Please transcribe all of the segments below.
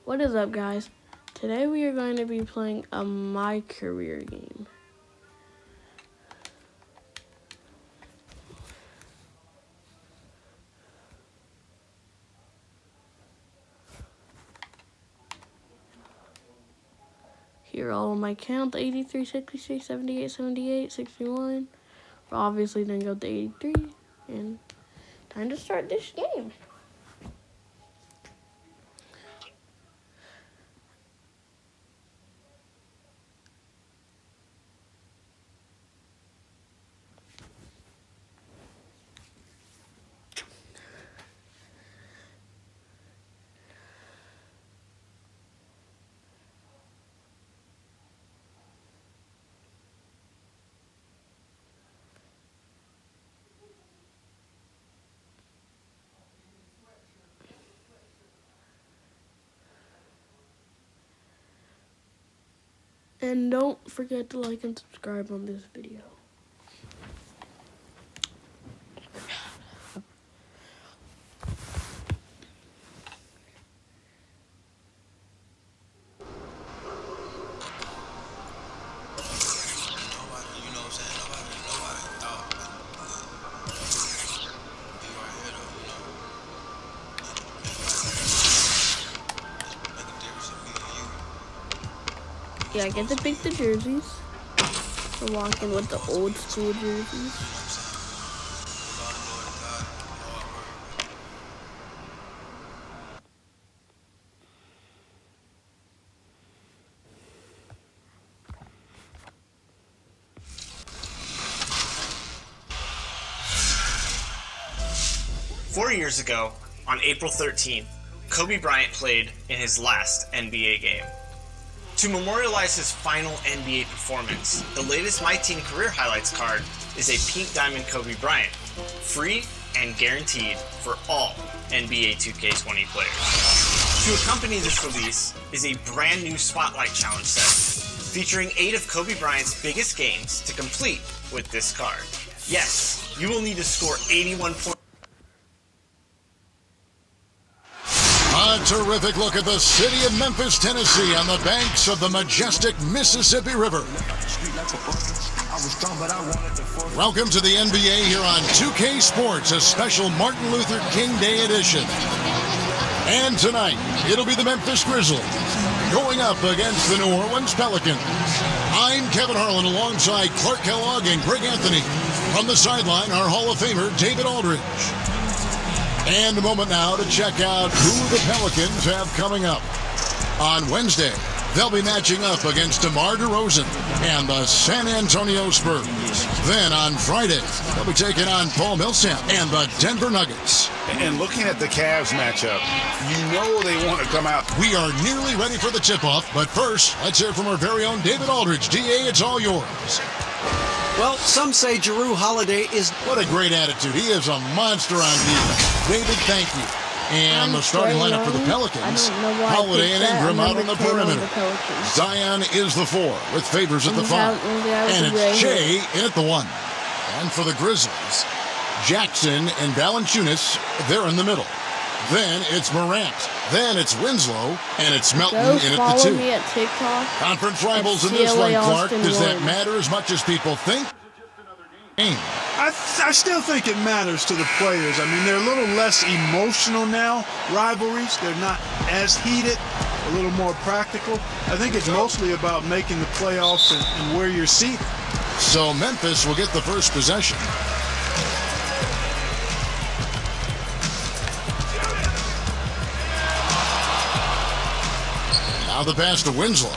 What is up, guys? Today we are going to be playing a My Career game. Here are all of my counts: 83, 66, 78, 78, 61. We're obviously going to go to 83, and time to start this game. And don't forget to like and subscribe on this video. Yeah, I get to pick the jerseys. We're walking with the old school jerseys. Four years ago, on April 13th, Kobe Bryant played in his last NBA game. To memorialize his final NBA performance, the latest My Team Career Highlights card is a pink diamond Kobe Bryant, free and guaranteed for all NBA 2K20 players. To accompany this release is a brand new Spotlight Challenge set, featuring 8 of Kobe Bryant's biggest games to complete with this card. Yes, you will need to score 81 points. A terrific look at the city of Memphis, Tennessee on the banks of the majestic Mississippi River. Welcome to the NBA here on 2K Sports, a special Martin Luther King Day edition. And tonight, it'll be the Memphis Grizzlies going up against the New Orleans Pelicans. I'm Kevin Harlan alongside Clark Kellogg and Greg Anthony. From the sideline, our Hall of Famer, David Aldridge. And a moment now to check out who the Pelicans have coming up. On Wednesday, they'll be matching up against DeMar DeRozan and the San Antonio Spurs. Then on Friday, they'll be taking on Paul Millsap and the Denver Nuggets. And looking at the Cavs matchup, you know they want to come out. We are nearly ready for the tip-off, but first, let's hear from our very own David Aldridge. DA, it's all yours. Well, some say Jrue Holiday is... What a great attitude. He is a monster on defense. David, thank you. And the starting lineup for the Pelicans, Holiday and Ingram out on the perimeter. Zion is the 4 with Favors at the 5. And it's Shea in at the 1. And for the Grizzlies, Jackson and Valanciunas, they're in the middle. Then it's Morant. Then it's Winslow. And it's Melton in at the 2. Me at TikTok. Conference rivals in this one, Clark. Does that matter as much as people think? I still think it matters to the players. I mean, they're a little less emotional now, rivalries. They're not as heated, a little more practical. I think it's mostly about making the playoffs and where you're seated. So Memphis will get the first possession. Now the pass to Winslow.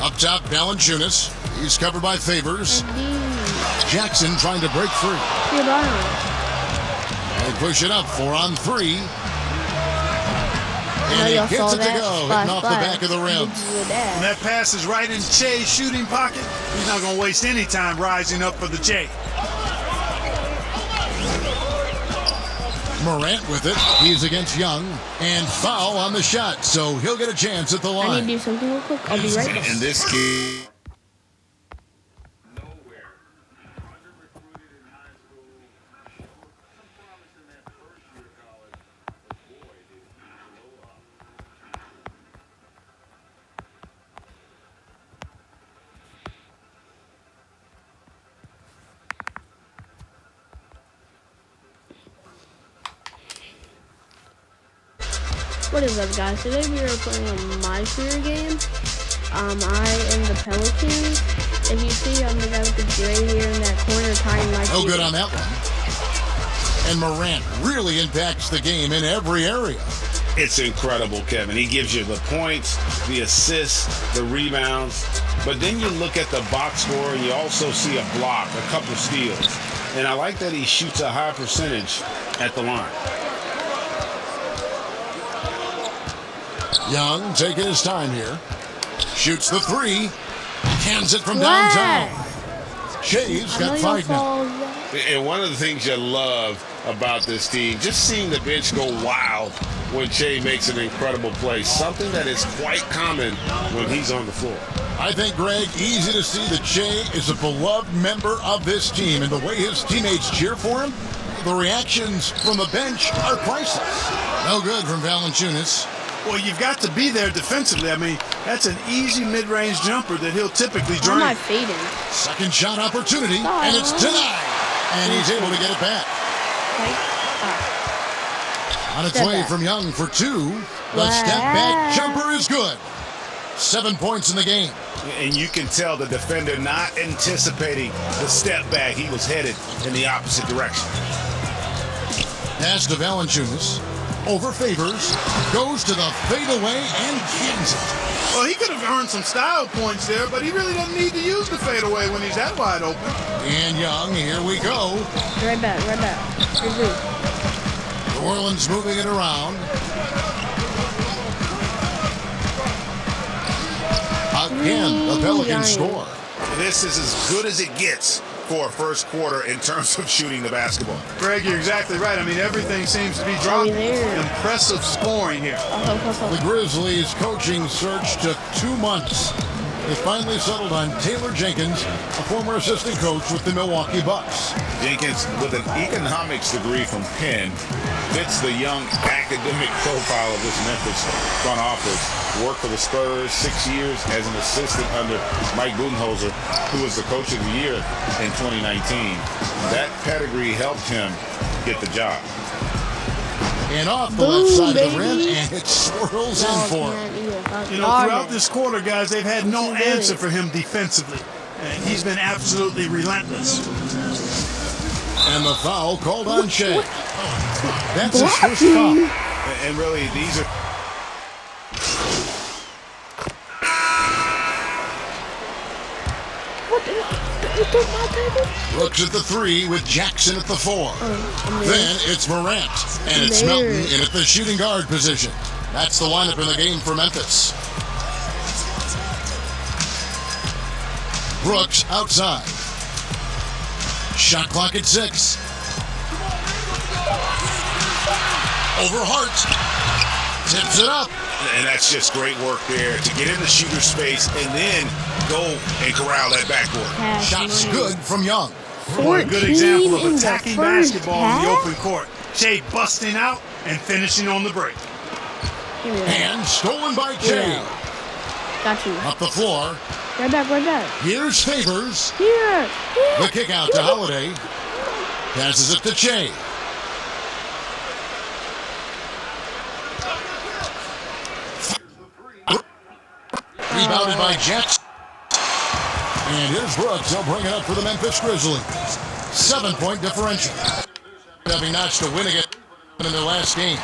Up top, Valanciunas. He's covered by Favors. Jackson trying to break free. They push it up, 4 on 3. And he gets it to go, hitting off the back of the rim. When that pass is right in Che's shooting pocket, he's not going to waste any time rising up for the J. Morant with it. He's against Young. And foul on the shot, so he'll get a chance at the line. I need to do something real quick. I'll be right back. In this game, What is up, guys? Today we are playing on my career game. I am the Pelicans. If you see, I'm the guy with the gray here in that corner tying my No feet. good on that one. And Morant really impacts the game in every area. It's incredible, Kevin. He gives you the points, the assists, the rebounds. But then you look at the box score and you also see a block, a couple steals. And I like that he shoots a high percentage at the line. Young taking his time here. Shoots the three. Hands it from What? downtown. Shea's I know got you'll 5 now. fall. And one of the things you love about this team, just seeing the bench go wild when Shea makes an incredible play, something that is quite common when he's on the floor. I think, Greg, easy to see that Shea is a beloved member of this team, and the way his teammates cheer for him, the reactions from the bench are priceless. No good from Valanciunas. Well, you've got to be there defensively. I mean, that's an easy mid-range jumper that he'll typically How am I drain. fading? Second shot opportunity, and it's denied. And he's able to get it back. On its Step way back. from Young for 2. The Wow. step back jumper is good. 7 points in the game. And you can tell the defender not anticipating the step back. He was headed in the opposite direction. Pass to Valanciunas. Over Favors. Goes to the fadeaway and cans it. Well, he could have earned some style points there, but he really doesn't need to use the fadeaway when he's that wide open. And Young, here we go. Right back. Good move. New Orleans moving it around. Again, the Pelicans score. This is as good as it gets for a first quarter in terms of shooting the basketball. Greg, you're exactly right. I mean, everything seems to be dropped. there. Impressive scoring here. The Grizzlies' coaching search took 2 months. They finally settled on Taylor Jenkins, a former assistant coach with the Milwaukee Bucks. Jenkins, with an economics degree from Penn, fits the young academic profile of this Memphis front office. Worked for the Spurs 6 years as an assistant under Mike Budenholzer, who was the coach of the year in 2019. That pedigree helped him get the job. And off the left side of the rim, and it swirls in for him. You know, throughout this quarter, guys, they've had no answer for him defensively. And he's been absolutely relentless. And the foul called on Shea. That's his first foul. And really, these are... Looks at the 3 with Jackson at the 4. Then it's Morant, and it's Melton in at the shooting guard position. That's the lineup in the game for Memphis. Brooks outside. Shot clock at 6. Over Hart. Tips it up. And that's just great work there to get in the shooter space and then go and corral that backboard. Shots good from Young. What a good example of 14 in the attacking first basketball in the half? open court. Shea busting out and finishing on the break. And stolen by Shea. Got you. Up the floor. Right back. Here's Favors. Here. The kick out to Holiday. Passes it to Shea. Rebounded by Jets. And here's Brooks. He'll bring it up for the Memphis Grizzlies. 7-point differential. Having notched a win again in their last game.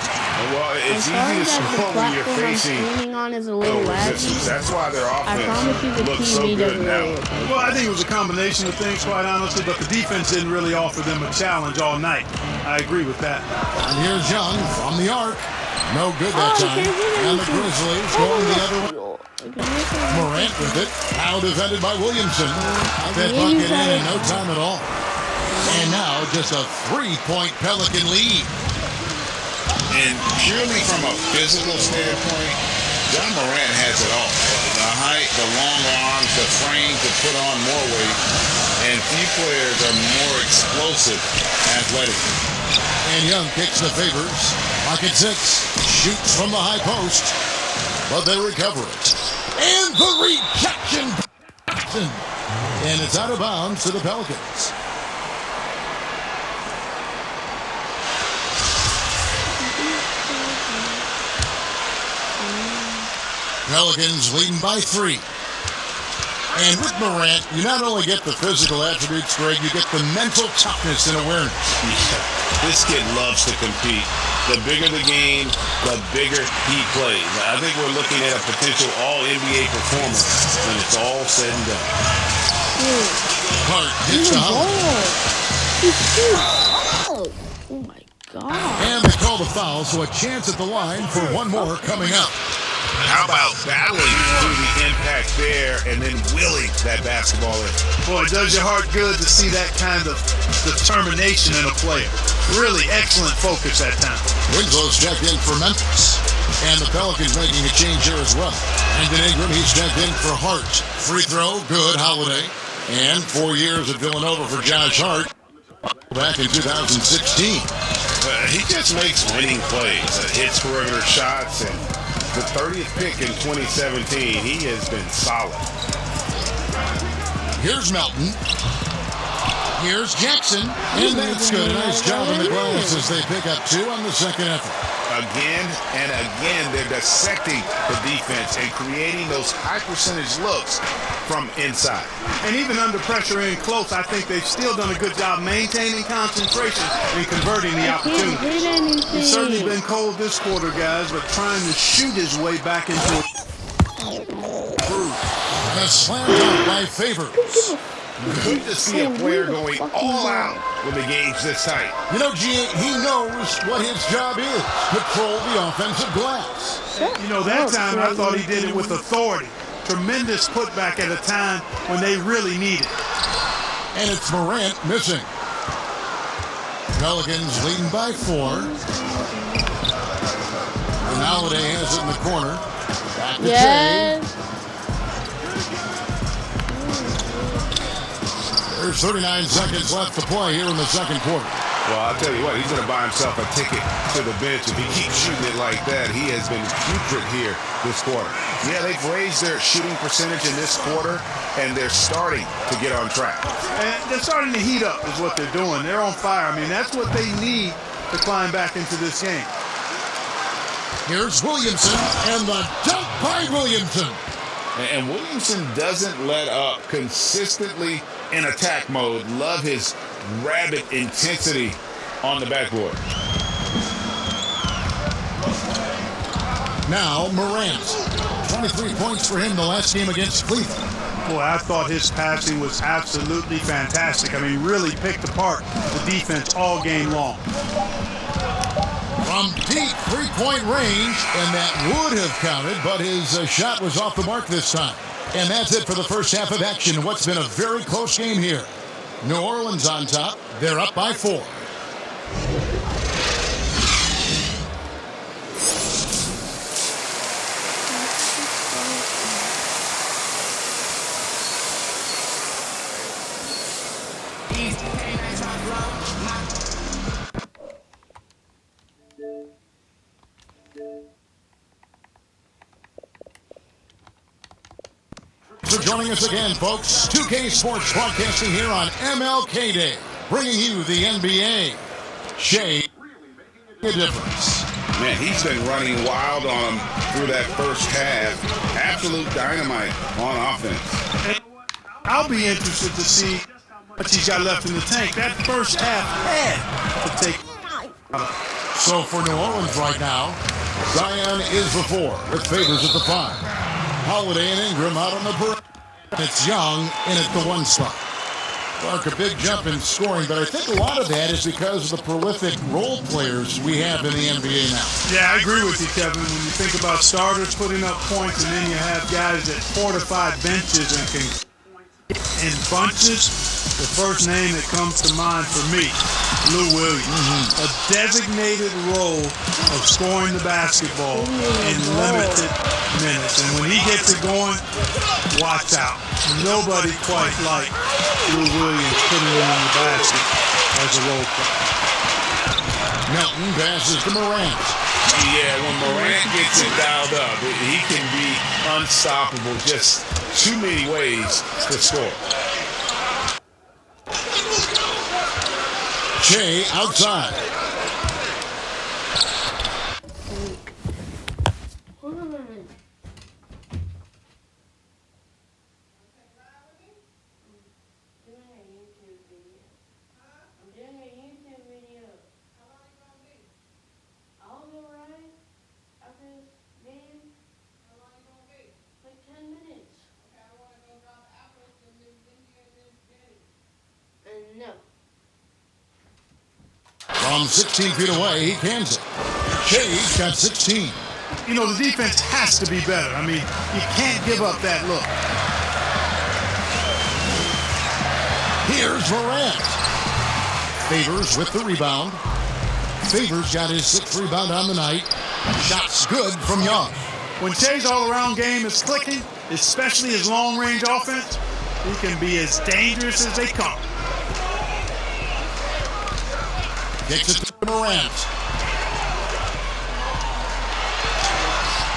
Well, it's easy to score when you're facing streaming on is a no little resistance. laggy. That's why their I promise offense you the looks so TV good doesn't now. really. Well, I think it was a combination of things, quite honestly, but the defense didn't really offer them a challenge all night. I agree with that. And here's Young from the arc. No good that Oh, time. okay, we're And the gonna- Grizzlies going the other way. Morant with it. Now defended by Williamson. That bucket in no time at all. And now just a 3-point Pelican lead. And purely from a physical standpoint, John Morant has it all. The height, the long arms, the frame to put on more weight. And few players are more explosive athletically. And Young kicks the Favors. Pocket 6. Shoots from the high post. But they recover it. And the rejection. And it's out of bounds to the Pelicans. Pelicans leading by 3. And with Morant, you not only get the physical attributes, Greg, you get the mental toughness and awareness. Yeah, this kid loves to compete. The bigger the game, the bigger he plays. I think we're looking at a potential All-NBA performer when it's all said and done. Hart hits the Holiday. Oh my God. And they call the foul, so a chance at the line for one more coming up. How about battling through the impact there and then willing that basketball in? Boy, it does your heart good to see that kind of determination in a player. Really excellent focus that time. Winslow's checked in for Memphis. And the Pelicans making a change here as well. Brandon Ingram, he's checked in for Hart. Free throw, good, Holiday. And 4 years at Villanova for Josh Hart. Back in 2016. He just makes winning plays, hits perimeter shots, and the 30th pick in 2017, he has been solid. Here's Melton. Here's Jackson. And that's good. Nice job on the glass as they pick up 2 on the second effort. Again and again, they're dissecting the defense and creating those high percentage looks from inside. And even under pressure in close, I think they've still done a good job maintaining concentration and converting the opportunity. He's certainly been cold this quarter, guys, but trying to shoot his way back into a groove. And a slam dunk by Favors. Good to see a player going all out when the game's this tight. You know, G, he knows what his job is. Control the offensive glass. You know, that time I thought he did it with authority. Tremendous putback at a time when they really need it. And it's Morant missing. Pelicans leading by 4. And Holiday has it in the corner. Back to Jay. There's 39 seconds left to play here in the second quarter. Well, I'll tell you what, he's going to buy himself a ticket to the bench. If he keeps shooting it like that, he has been putrid here this quarter. Yeah, they've raised their shooting percentage in this quarter, and they're starting to get on track. And they're starting to heat up is what they're doing. They're on fire. I mean, that's what they need to climb back into this game. Here's Williamson, and the dunk by Williamson. And Williamson doesn't let up consistently in attack mode. Love his rabid intensity on the backboard. Now Morant. 23 points for him the last game against Cleveland. Boy, I thought his passing was absolutely fantastic. I mean, really picked apart the defense all game long. From deep three-point range, and that would have counted, but his shot was off the mark this time. And that's it for the first half of action. What's been a very close game here. New Orleans on top. They're up by 4. For joining us again, folks. 2K Sports broadcasting here on MLK Day, bringing you the NBA. Shea, a difference. Man, he's been running wild on him through that first half. Absolute dynamite on offense. I'll be interested to see what he's got left in the tank. That first half had to take. So for New Orleans right now, Zion is the 4 with Favors at the 5. Holiday and Ingram out on the perimeter. It's Young in at the 1 spot. Clark, a big jump in scoring, but I think a lot of that is because of the prolific role players we have in the NBA now. Yeah, I agree with you, Kevin. When you think about starters putting up points and then you have guys that fortify benches and can in bunches, the first name that comes to mind for me, Lou Williams. A designated role of scoring the basketball in limited minutes. And when he gets it going, watch out. Nobody quite like Lou Williams putting it in the basket as a role player. Melton passes to Morant. Yeah, when Morant gets it dialed up, he can be unstoppable. Just too many ways to score. Shea outside. From 16 feet away, he cans it. Shea's got 16. You know, the defense has to be better. I mean, you can't give up that look. Here's Morant. Favors with the rebound. Favors got his 6th rebound on the night. Shots good from Young. When Shai's all-around game is clicking, especially his long-range offense, he can be as dangerous as they come. Gets it to Morant.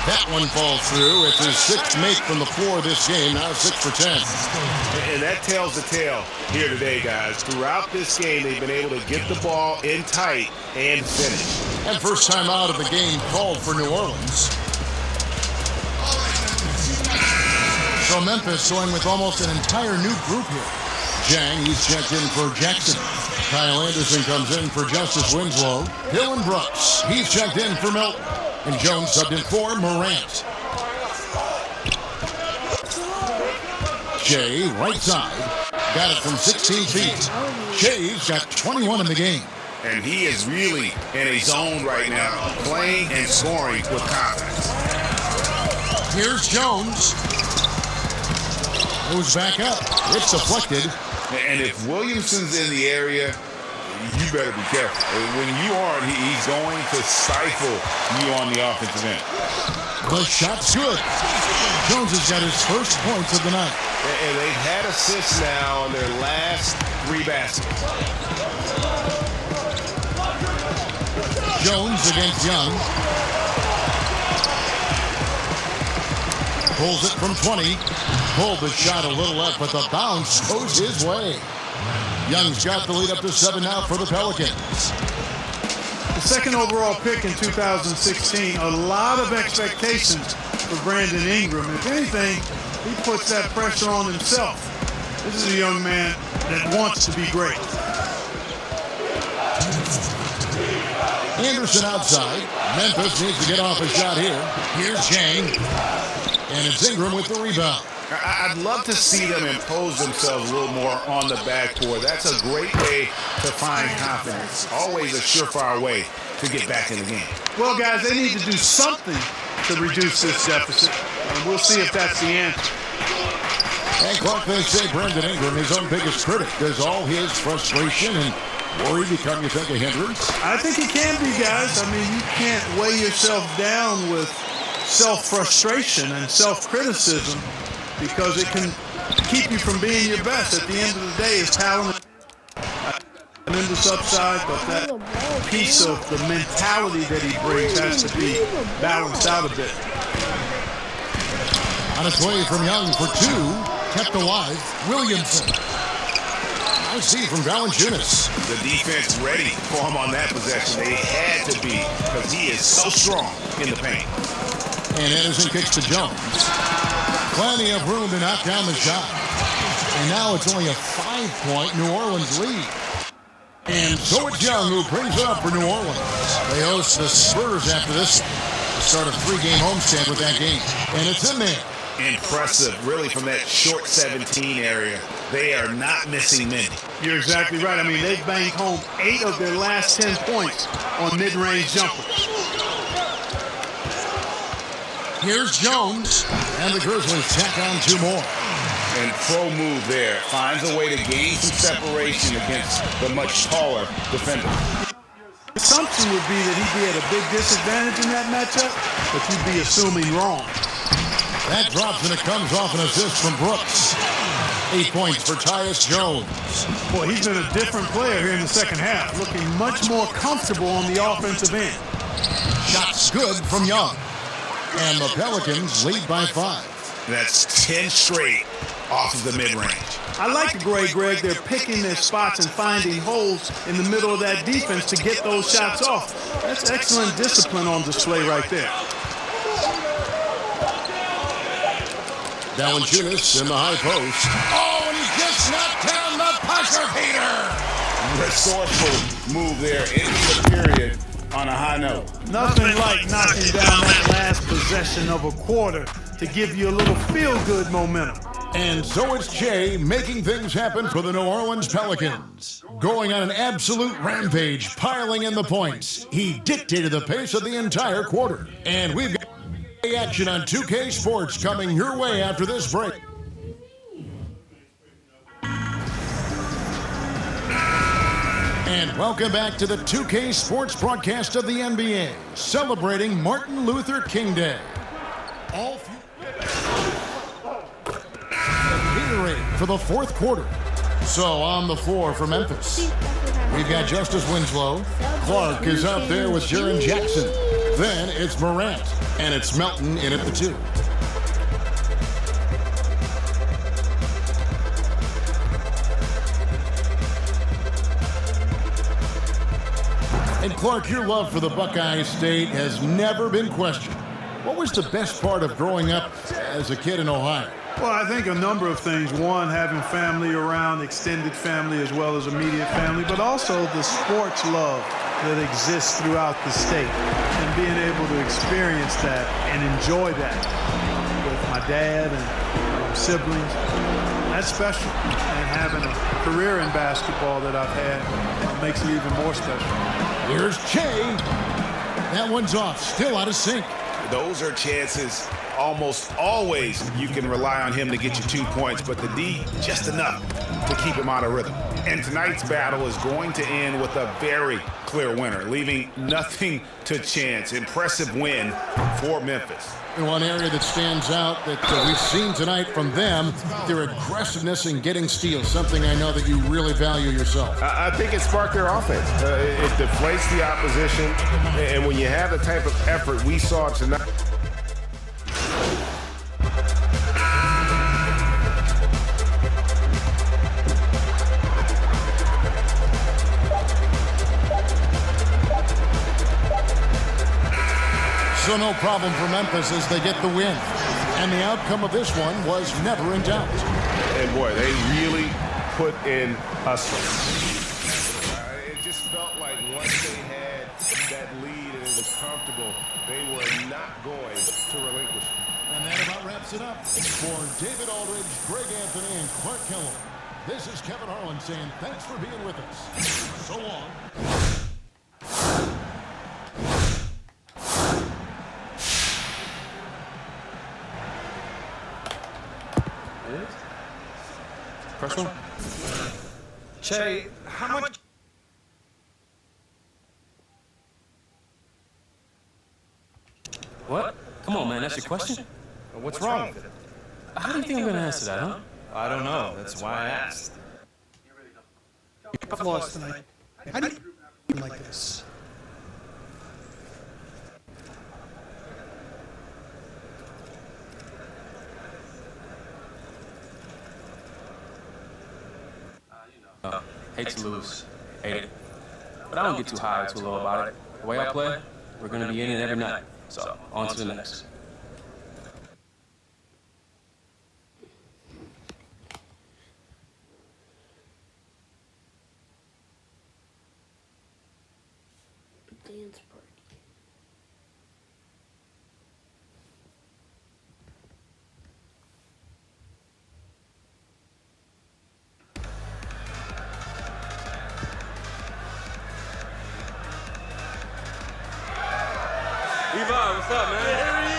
That one falls through. It's his 6th make from the floor this game, now 6 for 10. And that tells the tale here today, guys. Throughout this game, they've been able to get the ball in tight and finish. And first time out of the game called for New Orleans. So Memphis going with almost an entire new group here. Jang, he's checked in for Jackson. Kyle Anderson comes in for Justice Winslow. Dylan Brooks, he's checked in for Milton. And Jones subbed in for Morant. Shai, right side, got it from 16 feet. Shai's got 21 in the game. And he is really in a zone right now, playing and scoring with confidence. Here's Jones. Moves back up. It's deflected. And if Williamson's in the area, you better be careful. When you aren't, he's going to stifle you on the offensive end. The shot's good. Jones has got his first points of the night. And they've had assists now on their last 3 baskets. Jones against Young. Pulls it from 20. Pulled the shot a little left, but the bounce goes his way. Young's got the lead up to 7 now for the Pelicans. The 2nd overall pick in 2016, a lot of expectations for Brandon Ingram. If anything, he puts that pressure on himself. This is a young man that wants to be great. Anderson outside. Memphis needs to get off a shot here. Here's Jang. And it's Ingram with the rebound. I'd love to see them impose themselves a little more on the backboard. That's a great way to find confidence. Always a surefire way to get back in the game. Well, guys, they need to do something to reduce this deficit, and we'll see if that's the answer. And Clark, they say Brandon Ingram, his own biggest critic. Does all his frustration and worry become, you think, a hindrance? I think it can be, guys. I mean, you can't weigh yourself down with self-frustration and self-criticism, because it can keep you from being your best. At the end of the day, his talent is tremendous upside, but that piece of the mentality that he brings has to be balanced out a bit. On its way from Young for 2, kept alive, Williamson. Nice see from Valanciunas. The defense ready for him on that possession. They had to be, because he is so strong in the paint. And Anderson kicks to Jones. Plenty of room to knock down the shot. And now it's only a 5-point New Orleans lead. And so it's Young who brings it up for New Orleans. They host the Spurs after this. Start a 3-game homestand with that game. And it's in there. Impressive, really, from that short 17 area. They are not missing many. You're exactly right. I mean, they've banged home 8 of their last 10 points on mid-range jumpers. Here's Jones, and the Grizzlies tack on 2 more. And pro move there. Finds a way to gain some separation against the much taller defender. The assumption would be that he'd be at a big disadvantage in that matchup, but you'd be assuming wrong. That drops, and it comes off an assist from Brooks. 8 points for Tyus Jones. Boy, he's been a different player here in the second half, looking much more comfortable on the offensive end. Shots good from Young. And the Pelicans lead by 5. That's 10 straight off of the mid-range. I like the Greg. They're picking their spots and finding holes in the middle of that defense to get those shots off. That's excellent discipline on display right there. Valanciunas in the high post. Oh, and he just knocked down the pusher beater. Resourceful move there in the period on a high note. Nothing like knocking down that last possession of a quarter to give you a little feel-good momentum. And so it's Jay making things happen for the New Orleans Pelicans. Going on an absolute rampage, piling in the points. He dictated the pace of the entire quarter. And we've got action on 2K Sports coming your way after this break. And welcome back to the 2K Sports broadcast of the NBA, celebrating Martin Luther King Day. All for the fourth quarter. So on the floor for Memphis, we've got Justice Winslow. Clark is out there with Jaren Jackson. Then it's Morant, and it's Melton in at the 2. And Clark, your love for the Buckeye State has never been questioned. What was the best part of growing up as a kid in Ohio? Well, I think a number of things. One, having family around, extended family as well as immediate family, but also the sports love that exists throughout the state and being able to experience that and enjoy that with my dad and siblings. That's special. And having a career in basketball that I've had makes it even more special. Here's Che. That one's off, still out of sync. Those are chances. Almost always you can rely on him to get you 2 points, but the D, just enough to keep him out of rhythm. And tonight's battle is going to end with a very clear winner, leaving nothing to chance. Impressive win for Memphis. And one area that stands out that we've seen tonight from them, their aggressiveness in getting steals, something I know that you really value yourself. I think it sparked their offense. It deflates the opposition, and when you have the type of effort we saw tonight, So no problem for Memphis as they get the win. And the outcome of this one was never in doubt. and boy, they really put in hustle. It just felt like once they had that lead and it was comfortable, they were not going to relinquish. And that about wraps it up. For David Aldridge, Greg Anthony, and Clark Kellogg, this is Kevin Harlan saying thanks for being with us. So long. First one. Che, how much? What? Come on, man, that's your question? What's wrong with it? How do you think I'm gonna answer that, huh? I don't know. That's why I asked. I've lost tonight. How do you like this? Hate to lose. Hate it. But I don't get too high or too low about it. The way I play, we're gonna be in it every night. So, on to the next. Dance party. Levi, what's up, man? There he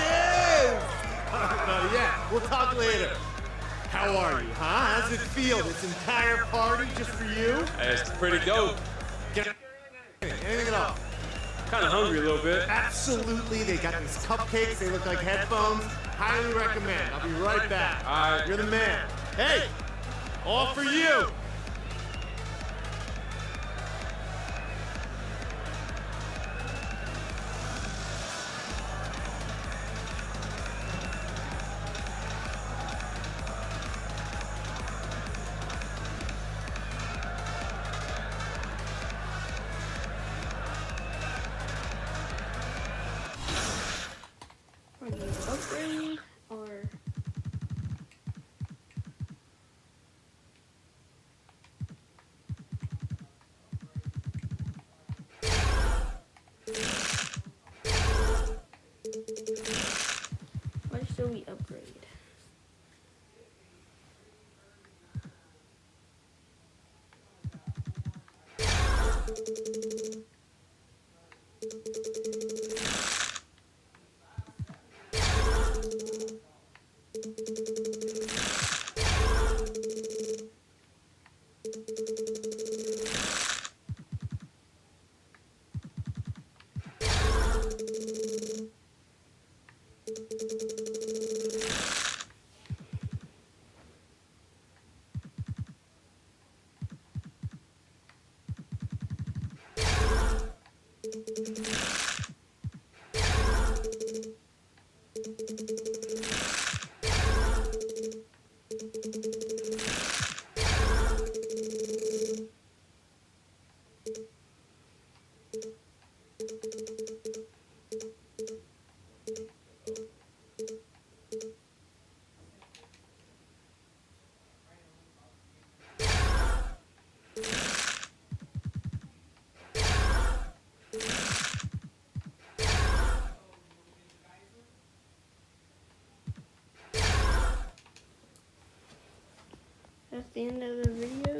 is! Not yet. We'll talk later. How are you, huh? How's it feel? This entire party just for you? Hey, it's pretty dope. Get anything at all? Kinda hungry a little bit. Absolutely. They got these cupcakes. They look like headphones. Highly recommend. I'll be right back. All right. You're the man. Hey, all for you. Are you upgrading or? That's the end of the video.